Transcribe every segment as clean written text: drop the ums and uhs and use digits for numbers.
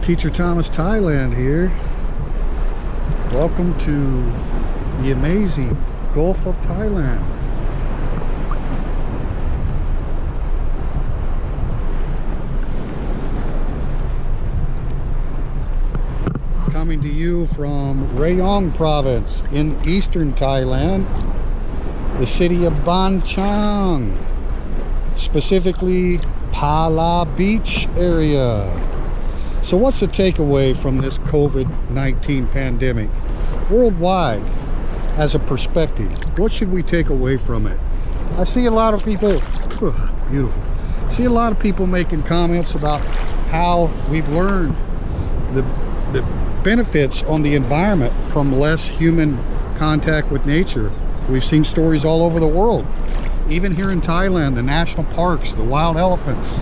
Teacher Thomas, Thailand here. Welcome to the amazing Gulf of Thailand. Coming to you from Rayong province in eastern Thailand, the city of Ban Chang, specifically Pala Beach area. So what's the takeaway from this COVID-19 pandemic worldwide as a perspective? What should we take away from it? I see a lot of people, beautiful, see a lot of people making comments about how we've learned the benefits on the environment from less human contact with nature. We've seen stories all over the world, even here in Thailand, the national parks, the wild elephants,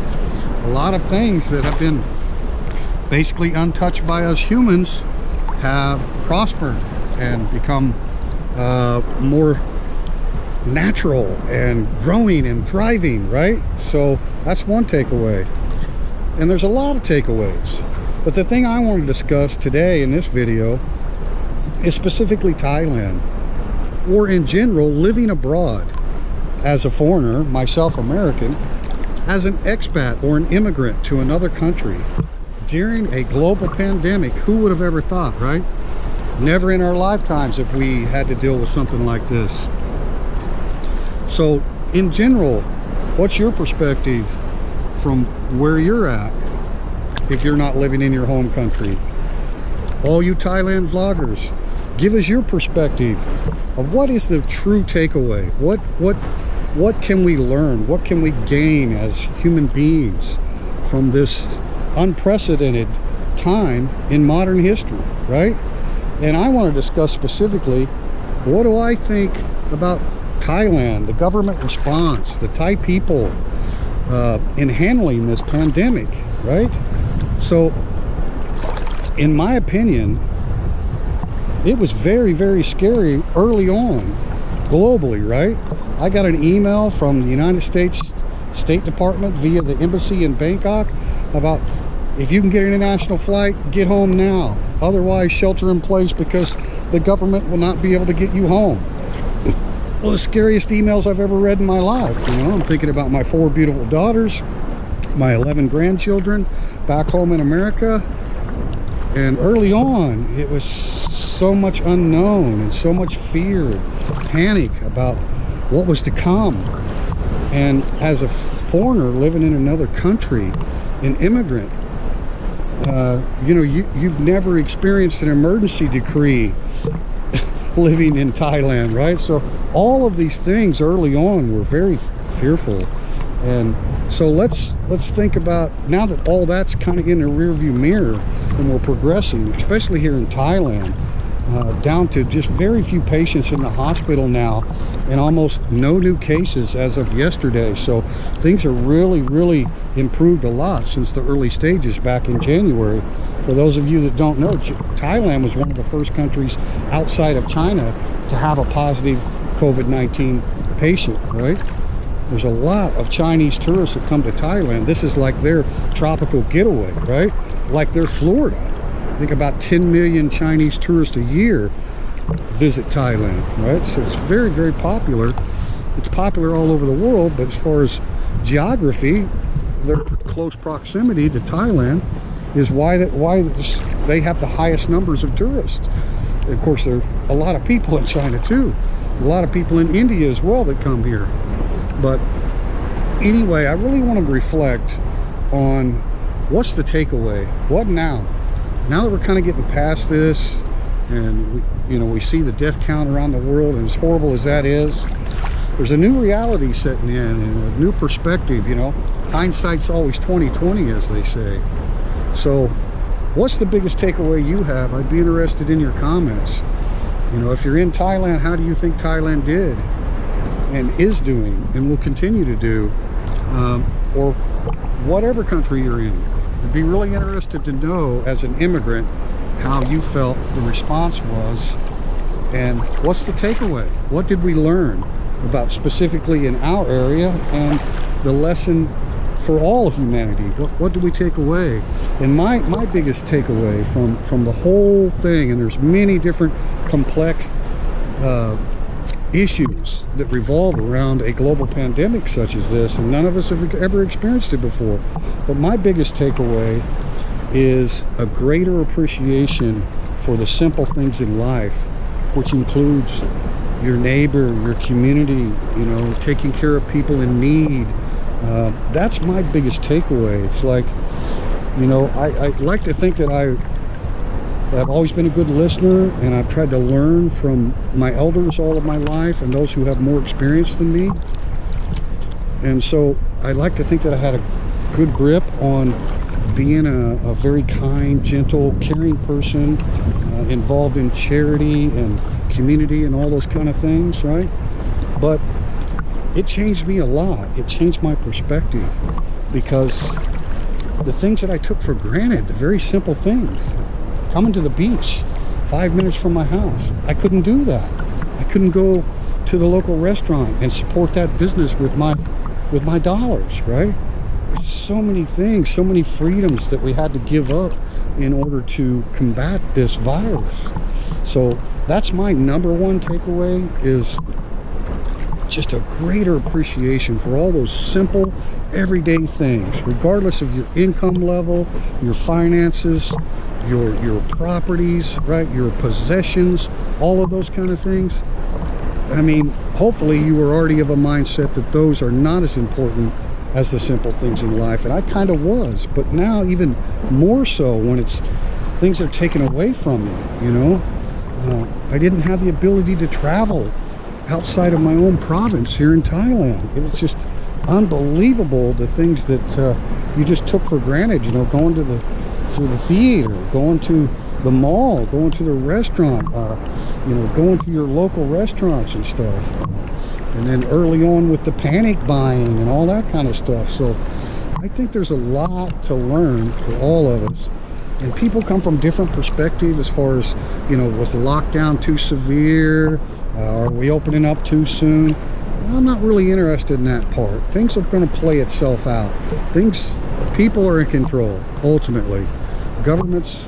a lot of things that have been basically untouched by us humans have prospered and become more natural and growing and thriving, right? So that's one takeaway. And there's a lot of takeaways. But the thing I want to discuss today in this video is specifically Thailand, or in general, living abroad as a foreigner, myself American, as an expat or an immigrant to another country during a global pandemic. Who would have ever thought, right? Never in our lifetimes if we had to deal with something like this. So in general, what's your perspective from where you're at if you're not living in your home country? All you Thailand vloggers, give us your perspective of what is the true takeaway. What can we learn? What can we gain as human beings from this unprecedented time in modern history, right? And I want to discuss specifically, what do I think about Thailand, the government response, the Thai people in handling this pandemic, right? So in my opinion, it was very, very scary early on globally, right? I got an email from the United States State Department via the embassy in Bangkok about, if you can get an international flight, get home now. Otherwise, shelter in place because the government will not be able to get you home. One of the scariest emails I've ever read in my life. You know, I'm thinking about my 4 beautiful daughters, my 11 grandchildren back home in America. And early on, it was so much unknown and so much fear and panic about what was to come. And as a foreigner living in another country, an immigrant, you know, you've never experienced an emergency decree living in Thailand, right? So all of these things early on were very fearful. And so let's think about, now that all that's kind of in the rearview mirror and we're progressing, especially here in Thailand, down to just very few patients in the hospital now and almost no new cases as of yesterday. So things are really improved a lot since the early stages back in January. For those of you that don't know, Thailand was one of the first countries outside of China to have a positive COVID-19 patient, right? There's a lot of Chinese tourists that come to Thailand. This is like their tropical getaway, right? Like their Florida. I think about 10 million Chinese tourists a year visit Thailand, right? So it's very, very popular. It's popular all over the world, but as far as geography, their close proximity to Thailand is why they have the highest numbers of tourists. And of course, there are a lot of people in China too. A lot of people in India as well that come here. But anyway, I really want to reflect on what's the takeaway. What now? Now that we're kind of getting past this, and we see the death count around the world, and as horrible as that is, there's a new reality setting in and a new perspective. You know, hindsight's always 20/20, as they say. So, what's the biggest takeaway you have? I'd be interested in your comments. You know, if you're in Thailand, how do you think Thailand did and is doing and will continue to do, or whatever country you're in? I'd be really interested to know, as an immigrant, how you felt the response was, and what's the takeaway? What did we learn about specifically in our area, and the lesson for all humanity. What do we take away? And my biggest takeaway from the whole thing, and there's many different complex issues that revolve around a global pandemic such as this, and none of us have ever experienced it before. But my biggest takeaway is a greater appreciation for the simple things in life, which includes your neighbor, your community, taking care of people in need. That's my biggest takeaway. It's like, I like to think that I've always been a good listener, and I've tried to learn from my elders all of my life and those who have more experience than me. And so I like to think that I had a good grip on being a very kind, gentle, caring person, involved in charity and community and all those kind of things, right? But it changed me a lot. It changed my perspective, because the things that I took for granted, the very simple things, coming to the beach 5 minutes from my house, I couldn't do that. I couldn't go to the local restaurant and support that business with my dollars, right? So many things, so many freedoms that we had to give up in order to combat this virus. So that's my number one takeaway, is just a greater appreciation for all those simple everyday things, regardless of your income level, your finances, your properties, right, your possessions, all of those kind of things. I mean, hopefully you were already of a mindset that those are not as important as the simple things in life, and I kind of was, but now even more so when things are taken away from me. I didn't have the ability to travel outside of my own province here in Thailand. It was just unbelievable, the things that you just took for granted, going to the theater, going to the mall, going to the restaurant, going to your local restaurants and stuff. And then early on with the panic buying and all that kind of stuff. So I think there's a lot to learn for all of us. And people come from different perspectives as far as, was the lockdown too severe? Are we opening up too soon? I'm not really interested in that part. Things are going to play itself out. People are in control, ultimately. Governments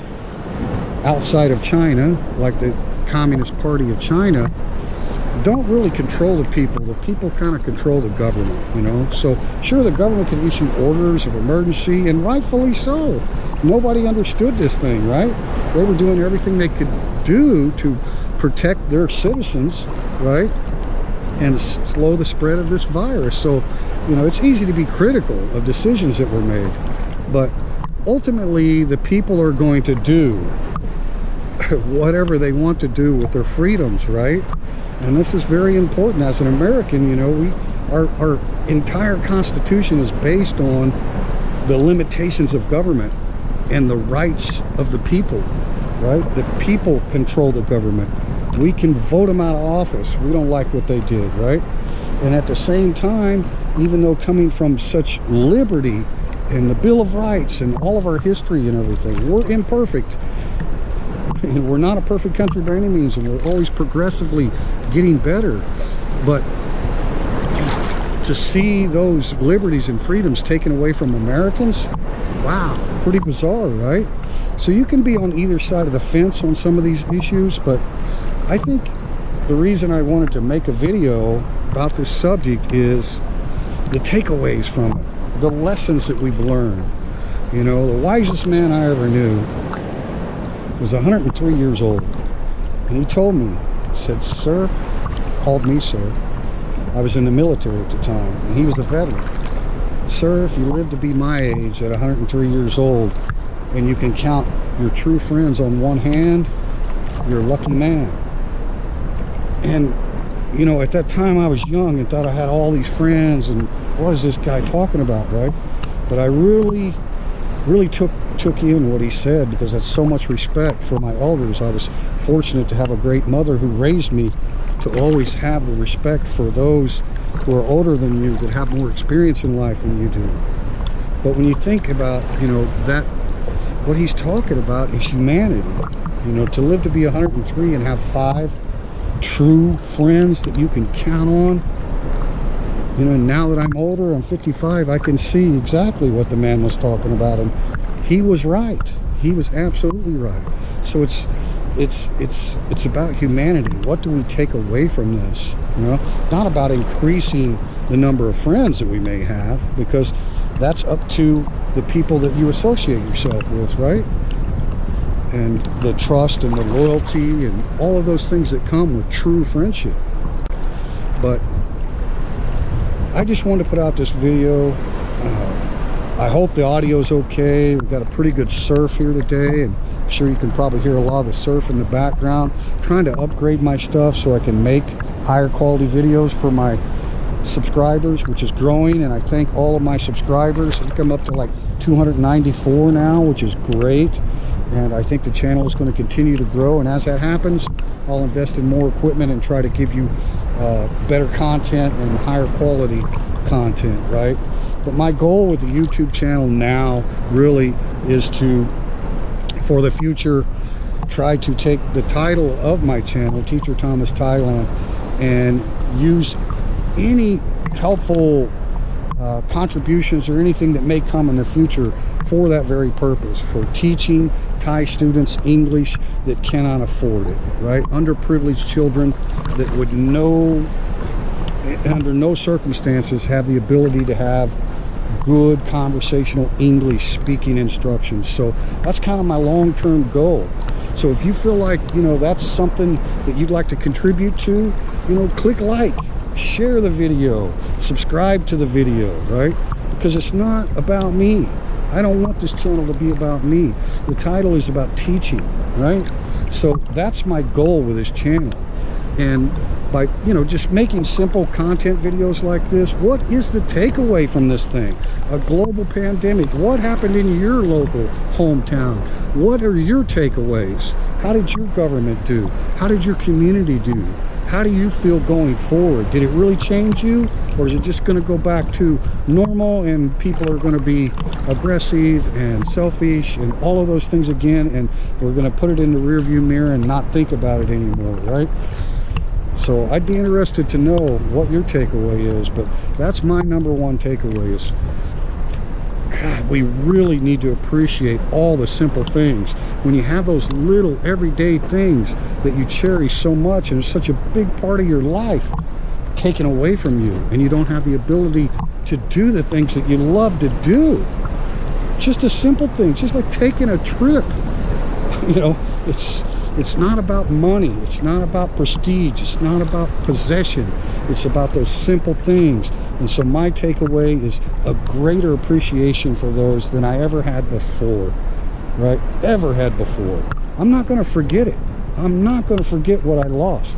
outside of China, like the Communist Party of China, don't really control the people. The people kind of control the government, So, sure, the government can issue orders of emergency, and rightfully so. Nobody understood this thing, right? They were doing everything they could do to protect their citizens, right? And slow the spread of this virus. So, it's easy to be critical of decisions that were made. But ultimately, the people are going to do whatever they want to do with their freedoms, right? And this is very important. As an American, our entire Constitution is based on the limitations of government and the rights of the people, right? The people control the government. We can vote them out of office. We don't like what they did, right? And at the same time, even though coming from such liberty and the Bill of Rights and all of our history and everything, we're imperfect. And we're not a perfect country by any means, and we're always progressively getting better. But to see those liberties and freedoms taken away from Americans, wow, pretty bizarre, right? So you can be on either side of the fence on some of these issues, but I think the reason I wanted to make a video about this subject is the takeaways from it, the lessons that we've learned. The wisest man I ever knew was 103 years old, and he told me, he said, "Sir," called me sir, I was in the military at the time, and he was a veteran. "Sir, if you live to be my age at 103 years old, and you can count your true friends on one hand, you're a lucky man." And at that time I was young and thought I had all these friends, and what is this guy talking about, right? But I really took in what he said, because that's so much respect for my elders. I was fortunate to have a great mother who raised me to always have the respect for those who are older than you, that have more experience in life than you do. But when you think about, that what he's talking about is humanity. To live to be 103 and have 5 true friends that you can count on, You know, now that I'm older, I'm 55, I can see exactly what the man was talking about, and he was right. He was absolutely right. So it's about humanity. What do we take away from this? You know, not about increasing the number of friends that we may have, because that's up to the people that you associate yourself with, right? And the trust and the loyalty and all of those things that come with true friendship. But I just wanted to put out this video. I hope the audio's okay. We've got a pretty good surf here today, and I'm sure you can probably hear a lot of the surf in the background. I'm trying to upgrade my stuff so I can make higher quality videos for my subscribers, which is growing, and I thank all of my subscribers. I think I'm up to like 294 now, which is great, and I think the channel is going to continue to grow, and as that happens, I'll invest in more equipment and try to give you better content and higher quality content, right? But my goal with the YouTube channel now really is to, for the future, try to take the title of my channel, Teacher Thomas Thailand, and use any helpful contributions or anything that may come in the future for that very purpose, for teaching Thai students English that cannot afford it, right? Underprivileged children that would under no circumstances have the ability to have good conversational English speaking instructions. So that's kind of my long-term goal. So if you feel like, you know, that's something that you'd like to contribute to, you know, click like, share the video, subscribe to the video, right? Because it's not about me. I don't want this channel to be about me. The title is about teaching, right? So that's my goal with this channel. And by, you know, just making simple content videos like this, what is the takeaway from this thing? A global pandemic. What happened in your local hometown? What are your takeaways? How did your government do? How did your community do? How do you feel going forward? Did it really change you? Or is it just going to go back to normal and people are going to be aggressive and selfish and all of those things again, and we're going to put it in the rearview mirror and not think about it anymore, right? So I'd be interested to know what your takeaway is, but that's my number one takeaway is, God, we really need to appreciate all the simple things. When you have those little everyday things that you cherish so much and it's such a big part of your life taken away from you, and you don't have the ability to do the things that you love to do. Just a simple thing, just like taking a trip. You know, it's not about money, it's not about prestige, it's not about possession, it's about those simple things. And so my takeaway is a greater appreciation for those than I ever had before, right? Ever had before. I'm not going to forget it. I'm not going to forget what I lost.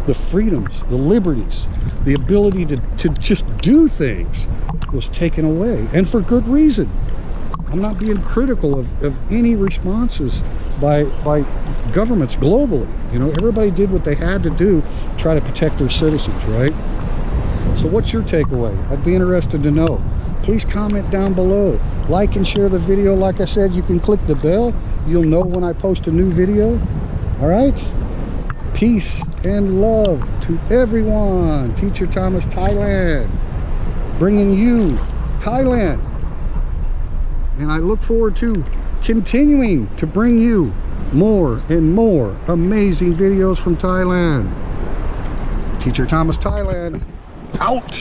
The freedoms, the liberties, the ability to just do things was taken away, and for good reason. I'm not being critical of any responses by governments globally. You know, everybody did what they had to do to try to protect their citizens, right? So what's your takeaway? I'd be interested to know. Please comment down below. Like and share the video. Like I said, you can click the bell. You'll know when I post a new video. All right? Peace and love to everyone. Teacher Thomas Thailand, bringing you Thailand. And I look forward to continuing to bring you more and more amazing videos from Thailand. Teacher Thomas Thailand, out.